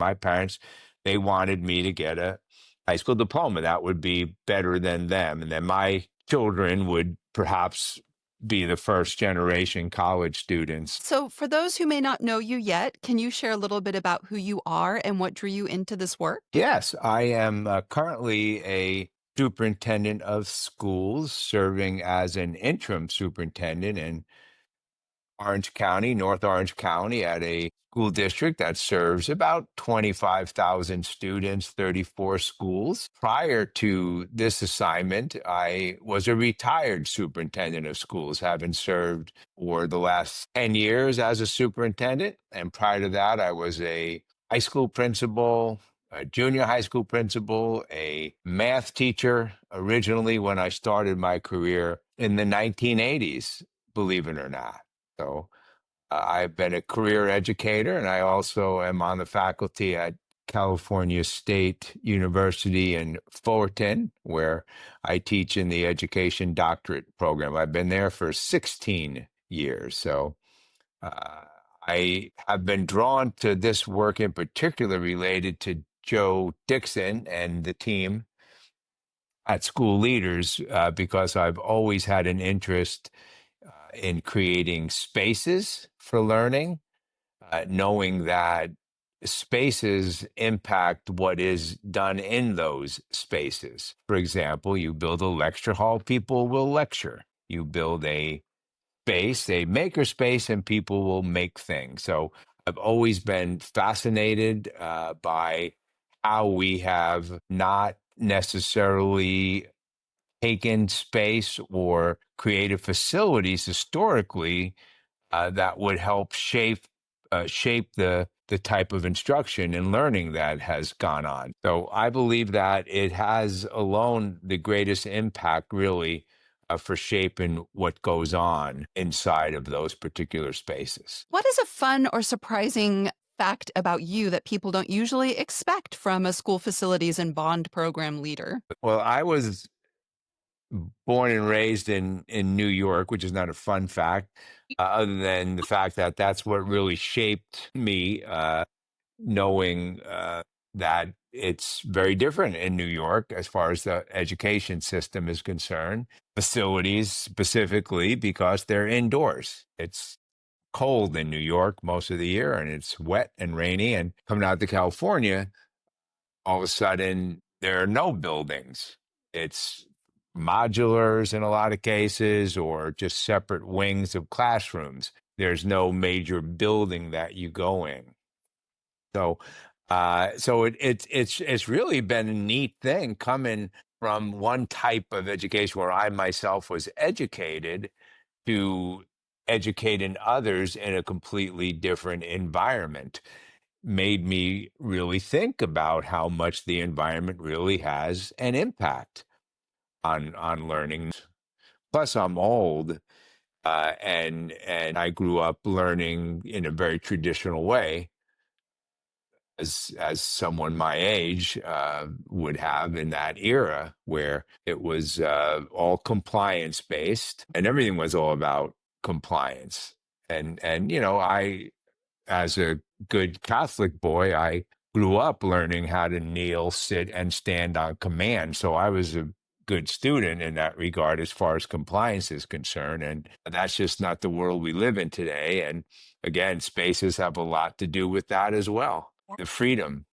My parents, they wanted me to get a high school diploma. That would be better than them. And then my children would perhaps be the first generation college students. So, for those who may not know you yet, can you share a little bit about who you are and what drew you into this work? Yes, I am currently a superintendent of schools, serving as an interim superintendent in Orange County, North Orange County, at a school district that serves about 25,000 students, 34 schools. Prior to this assignment, I was a retired superintendent of schools, having served for the last 10 years as a superintendent. And prior to that, I was a high school principal, a junior high school principal, a math teacher originally when I started my career in the 1980s, believe it or not. So I've been a career educator, and I also am on the faculty at California State University in Fullerton, where I teach in the education doctorate program. I've been there for 16 years. So uh, I have been drawn to this work in particular related to Joe Dixon and the team at School Leaders because I've always had an interest in creating spaces for learning, knowing that spaces impact what is done in those spaces. For example, you build a lecture hall, people will lecture. You build a space, a maker space, and people will make things. So I've always been fascinated by how we have not necessarily taken space or created facilities historically that would help shape the type of instruction and learning that has gone on. So I believe that it has alone the greatest impact, really, for shaping what goes on inside of those particular spaces. What is a fun or surprising fact about you that people don't usually expect from a school facilities and bond program leader? Well, I was born and raised in New York, which is not a fun fact, other than the fact that that's what really shaped me. Knowing that it's very different in New York as far as the education system is concerned, facilities specifically because they're indoors. It's cold in New York most of the year and it's wet and rainy. And coming out to California, all of a sudden there are no buildings. It's modulars in a lot of cases or just separate wings of classrooms. There's no major building that you go in. So, it's really been a neat thing coming from one type of education where I myself was educated to educating others in a completely different environment. Made me really think about how much the environment really has an impact on learning. Plus, I'm old, and I grew up learning in a very traditional way as someone my age would have in that era, where it was all compliance based, and everything was all about compliance. And I, as a good Catholic boy, I grew up learning how to kneel, sit, and stand on command. So I was a good student in that regard as far as compliance is concerned. And that's just not the world we live in today. And again, spaces have a lot to do with that as well. The freedom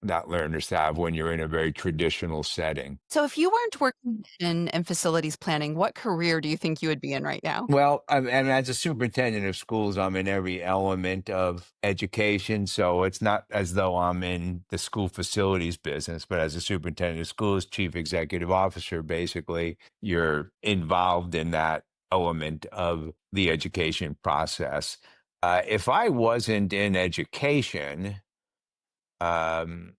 that learners have when you're in a very traditional setting. So, if you weren't working in facilities planning, what career do you think you would be in right now? Well, and as a superintendent of schools, I'm in every element of education. So it's not as though I'm in the school facilities business, but as a superintendent of schools, chief executive officer, basically, you're involved in that element of the education process. If I wasn't in education, um,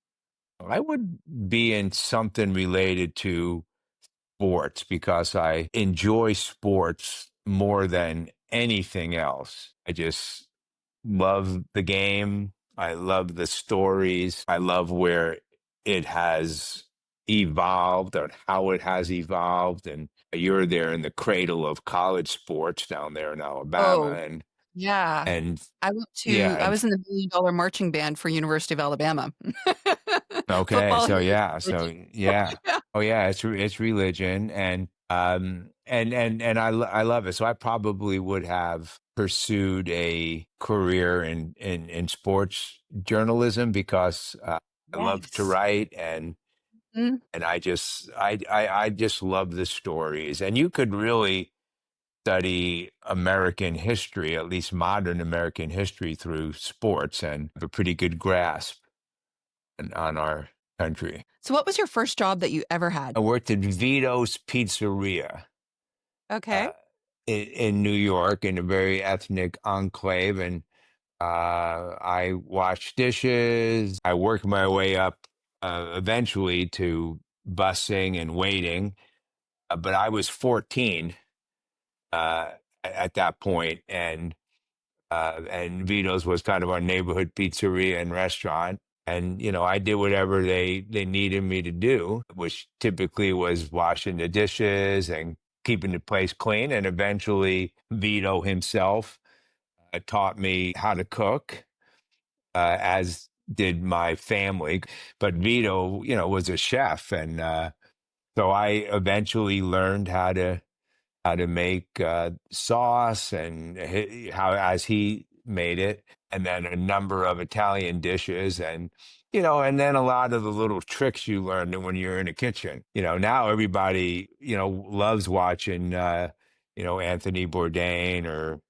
I would be in something related to sports because I enjoy sports more than anything else. I just love the game. I love the stories. I love where it has evolved or how it has evolved. And you're there in the cradle of college sports down there in Alabama. Oh, And Yeah. And I yeah, was in the $1 million marching band for University of Alabama. okay, Football so is yeah, religion. so yeah. Yeah. Oh yeah, it's religion and I love it. So I probably would have pursued a career in sports journalism because I love to Yes. write Mm. and I just love the stories. And you could really study American history, at least modern American history through sports and have a pretty good grasp on our country. So what was your first job that you ever had? I worked at Vito's Pizzeria Okay. uh, in New York in a very ethnic enclave, and I washed dishes. I worked my way up eventually to busing and waiting, but I was 14 uh, at that point, and Vito's was kind of our neighborhood pizzeria and restaurant. And I did whatever they needed me to do, which typically was washing the dishes and keeping the place clean. And eventually, Vito himself taught me how to cook, as did my family. But Vito, was a chef, and so I eventually learned how to make sauce and how as he made it, and then a number of Italian dishes, and then a lot of the little tricks you learn when you're in a kitchen. Now everybody loves watching Anthony Bourdain or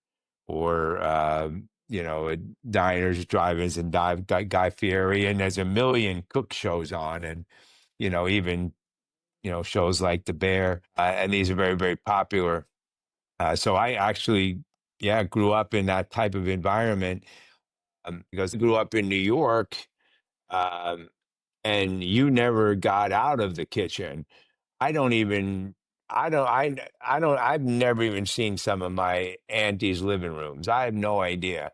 diners, drive-ins, and Guy Fieri, and there's a million cook shows on, and even shows like The Bear, and these are very, very popular. So I actually, yeah, grew up in that type of environment because I grew up in New York, um, and you never got out of the kitchen. I don't even I don't I've never even seen some of my auntie's living rooms. I have no idea.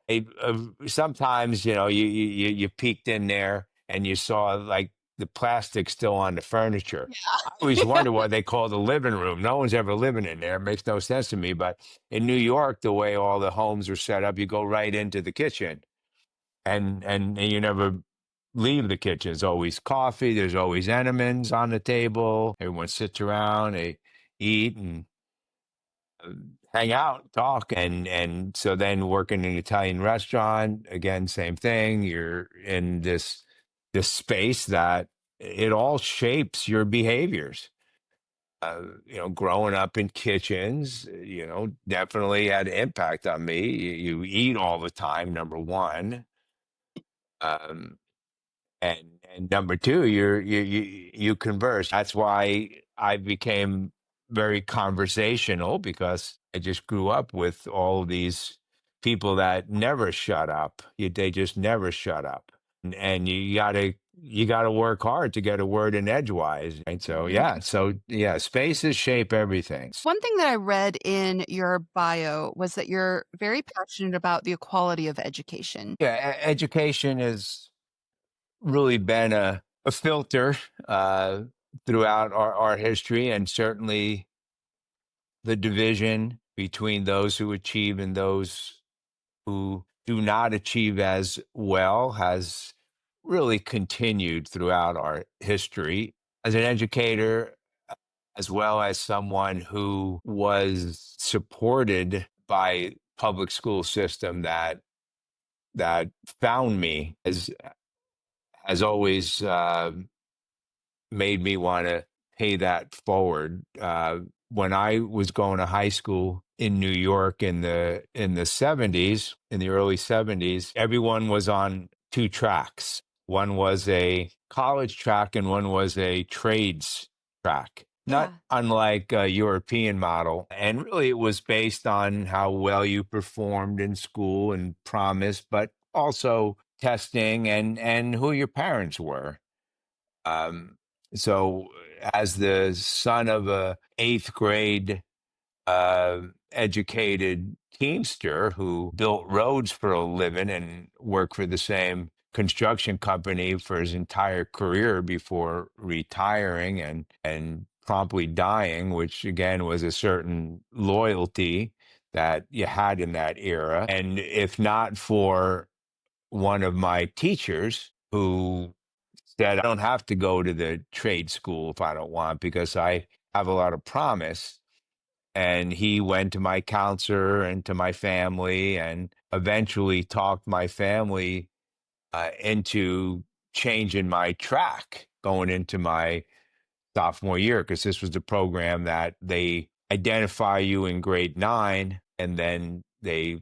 Sometimes, you peeked in there and you saw like the plastic still on the furniture. I always Yeah. wonder what they call the living room. No one's ever living in there. It makes no sense to me. But in New York, the way all the homes are set up, you go right into the kitchen and you never leave the kitchen. There's always coffee. There's always Entenmann's on the table. Everyone sits around, they eat and uh, hang out, talk, and so then working in an Italian restaurant again, same thing. You're in this space that it all shapes your behaviors. Growing up in kitchens, definitely had an impact on me. You eat all the time, number one. Um, and number two, you converse. That's why I became very conversational because I just grew up with all these people that never shut up. They just never shut up, and you gotta work hard to get a word in edgewise. And so yeah, spaces shape everything. One thing that I read in your bio was that you're very passionate about the equality of education. Yeah, education has really been a filter throughout our history, and certainly the division between those who achieve and those who do not achieve as well has really continued throughout our history. As an educator, as well as someone who was supported by public school system that found me, has always made me want to pay that forward. When I was going to high school in New York in the 70s, in the early 70s, everyone was on two tracks. One was a college track and one was a trades track. Not Yeah. unlike a European model. And really, it was based on how well you performed in school and promise, but also testing and who your parents were. Um, so, as the son of a eighth grade educated teamster who built roads for a living and worked for the same construction company for his entire career before retiring and promptly dying, which again was a certain loyalty. that you had in that era. And if not for one of my teachers who said, I don't have to go to the trade school if I don't want because I have a lot of promise. And he went to my counselor and to my family and eventually talked my family into changing my track going into my sophomore year because this was the program that they identify you in grade 9 and then they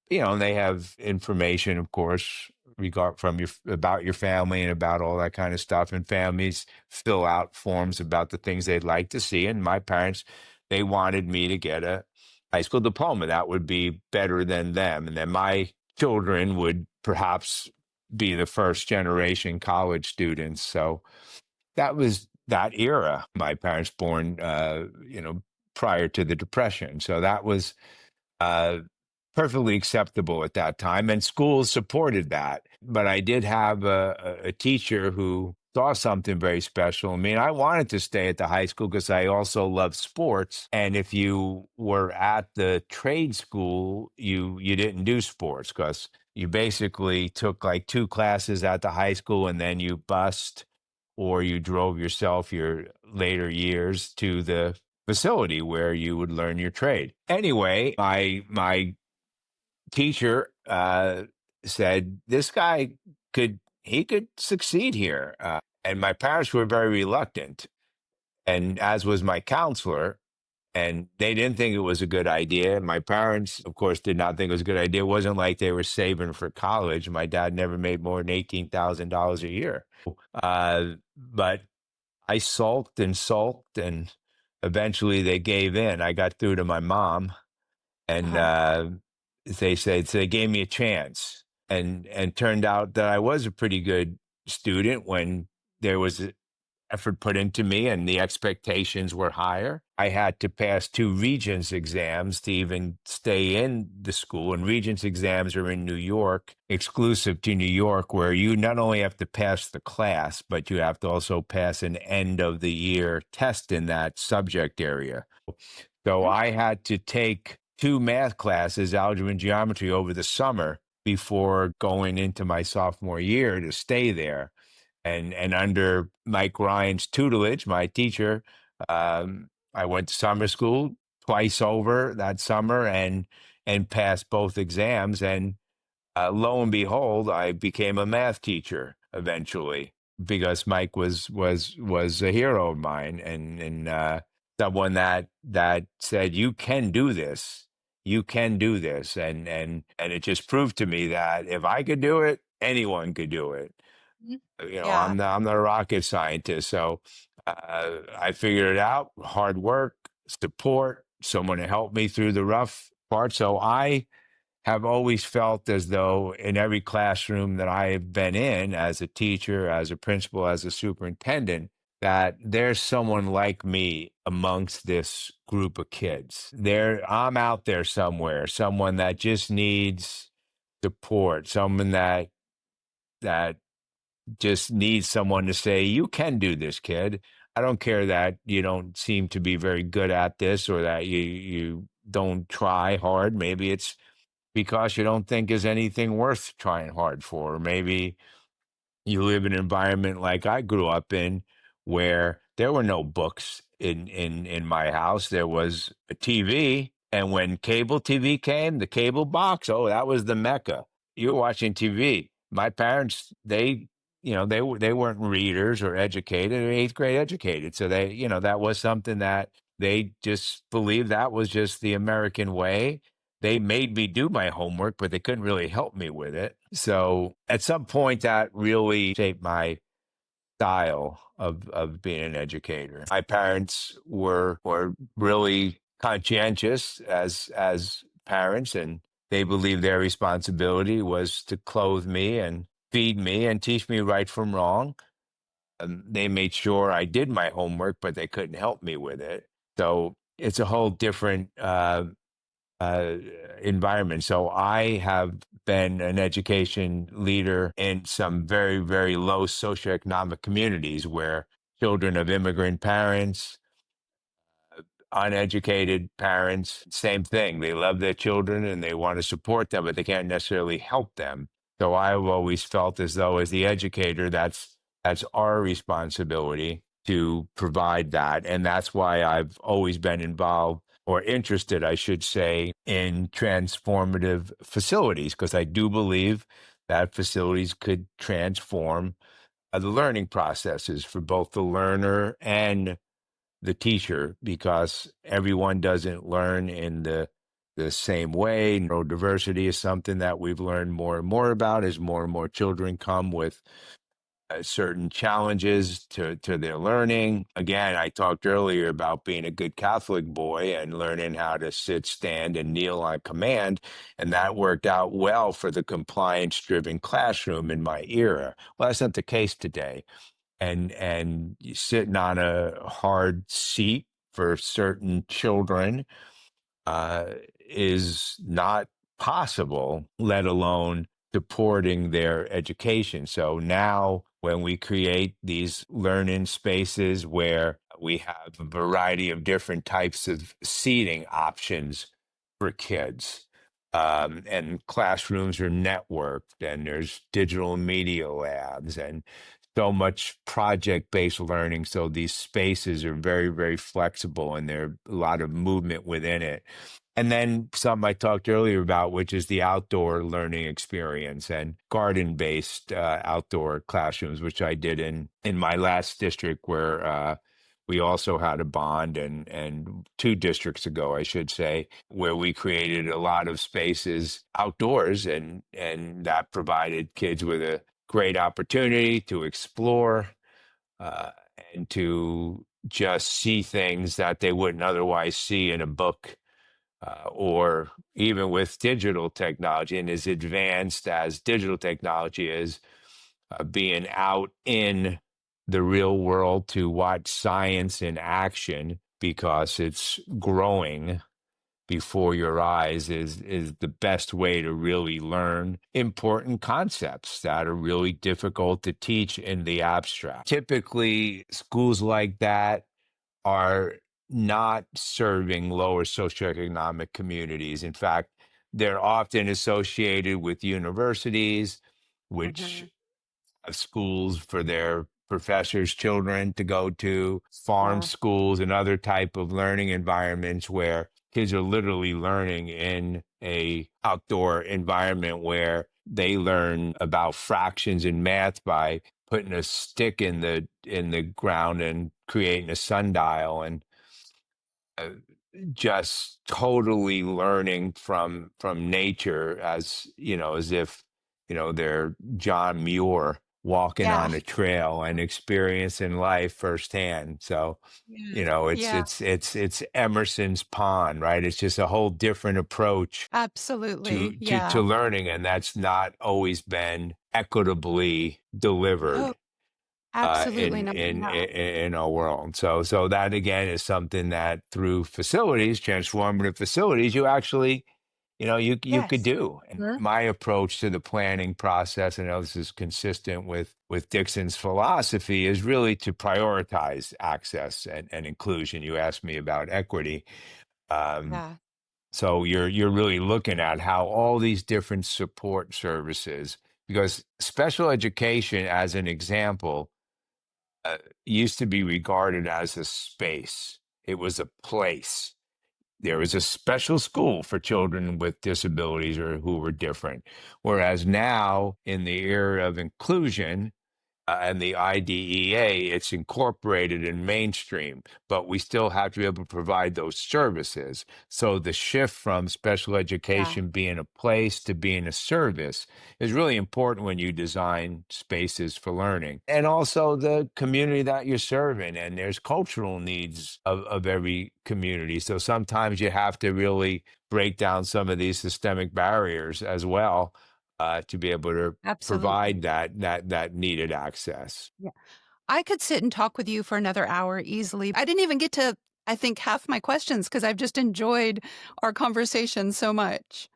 have information, of course, regard from your about your family and about all that kind of stuff. And families fill out forms about the things they'd like to see. And my parents, they wanted me to get a high school diploma. That would be better than them. And then my children would perhaps be the first generation college students. So that was that era. My parents born, prior to the Depression. So that was uh, perfectly acceptable at that time, and schools supported that. But I did have a teacher who saw something very special. I mean, I wanted to stay at the high school because I also love sports. And if you were at the trade school, you didn't do sports because you basically took like 2 classes at the high school and then you bussed or you drove yourself your later years to the facility where you would learn your trade. Anyway, my teacher said this guy could succeed here, and my parents were very reluctant, and as was my counselor. And they didn't think it was a good idea. My parents, of course, did not think it was a good idea. It wasn't like they were saving for college. My dad never made more than $18,000 a year. But I sulked, and eventually they gave in. I got through to my mom, and Uh-huh. so they gave me a chance, and turned out that I was a pretty good student when there was effort put into me and the expectations were higher. I had to pass 2 Regents exams to even stay in the school. And Regents exams are in New York, exclusive to New York, where you not only have to pass the class, but you have to also pass an end of the year test in that subject area. So Mm, I had to take 2 math classes, algebra and geometry, over the summer before going into my sophomore year to stay there. And under Mike Ryan's tutelage, my teacher, I went to summer school twice over that summer and passed both exams. And lo and behold, I became a math teacher eventually because Mike was a hero of mine and someone that said you can do this, you can do this, and it just proved to me that if I could do it, anyone could do it. mhm. I'm Yeah. not a rocket scientist, so I figured it out. Hard work, support, someone to help me through the rough part. So I have always felt as though in every classroom that I have been in as a teacher, as a principal, as a superintendent, that there's someone like me amongst this group of kids. I'm out there somewhere, someone that just needs support, someone that just needs someone to say, you can do this, kid. I don't care that you don't seem to be very good at this or that you don't try hard. Maybe it's because you don't think there's anything worth trying hard for. Or maybe you live in an environment like I grew up in where there were no books in my house. There was a TV, and when cable TV came, the cable box, oh, that was the mecca. You were watching TV. My parents, they weren't readers or educated. They were 8th grade educated, so that was something that they just believed that was just the American way. They made me do my homework, but they couldn't really help me with it. So at some point, that really shaped my style of being an educator. My parents were really conscientious as parents, and they believed their responsibility was to clothe me and feed me and teach me right from wrong. They made sure I did my homework, but they couldn't help me with it. So it's a whole different uh, environment. So I have been an education leader in some very, very low socioeconomic communities where children of immigrant parents, uneducated parents, same thing. They love their children and they want to support them, but they can't necessarily help them. So I've always felt as though, as the educator, that's our responsibility to provide that, and that's why I've always been involved or interested, I should say, in transformative facilities, because I do believe that facilities could transform the learning processes for both the learner and the teacher, because everyone doesn't learn in the same way. Neurodiversity is something that we've learned more and more about as more and more children come with certain challenges to their learning. Again, I talked earlier about being a good Catholic boy and learning how to sit, stand, and kneel on command, and that worked out well for the compliance-driven classroom in my era. Well, that's not the case today, and you sitting on a hard seat for certain children uh, is not possible, let alone supporting their education. So now, when we create these learning spaces where we have a variety of different types of seating options for kids, and classrooms are networked, and there's digital media labs, and so much project-based learning. So these spaces are very, very flexible, and there are a lot of movement within it. And then something I talked earlier about, which is the outdoor learning experience and garden-based outdoor classrooms, which I did in my last district, where we also had a bond, and 2 districts ago, I should say, where we created a lot of spaces outdoors, and that provided kids with a great opportunity to explore uh, and to just see things that they wouldn't otherwise see in a book, or even with digital technology. And as advanced as digital technology is, being out in the real world to watch science in action, because it's growing before your eyes, is the best way to really learn important concepts that are really difficult to teach in the abstract. Typically, schools like that are not serving lower socioeconomic communities. In fact, they're often associated with universities, which Mhm. have schools for their professors' children to go to, farm Yeah, schools, and other type of learning environments where kids are literally learning in a outdoor environment, where they learn about fractions and math by putting a stick in the ground and creating a sundial, and uh, just totally learning from nature, as as if they're John Muir walking yeah, on a trail and experiencing life firsthand. So yeah, it's yeah, it's Emerson's pond, right? It's just a whole different approach absolutely, to yeah. learning, and that's not always been equitably Oh, delivered absolutely not, yeah. in our world. So that again is something that through facilities, transformative facilities, you actually, you could Yes. do. And Mhm. my approach to the planning process, and I know this is consistent with Dixon's philosophy, is really to prioritize access and inclusion. You asked me about equity. Um, Yeah, so you're really looking at how all these different support services, because special education, as an example, uh, used to be regarded as a space. It was a place. There was a special school for children with disabilities or who were different. Whereas now, in the era of inclusion, and the IDEA, it's incorporated in mainstream, but we still have to be able to provide those services. So the shift from special yeah, education being a place to being a service is really important when you design spaces for learning. And also the community that you're serving, and there's cultural needs of every community. So sometimes you have to really break down some of these systemic barriers as well, to be able to absolutely. provide that needed access. Yeah. I could sit and talk with you for another hour easily. I didn't even get to, I think, half my questions because I've just enjoyed our conversation so much.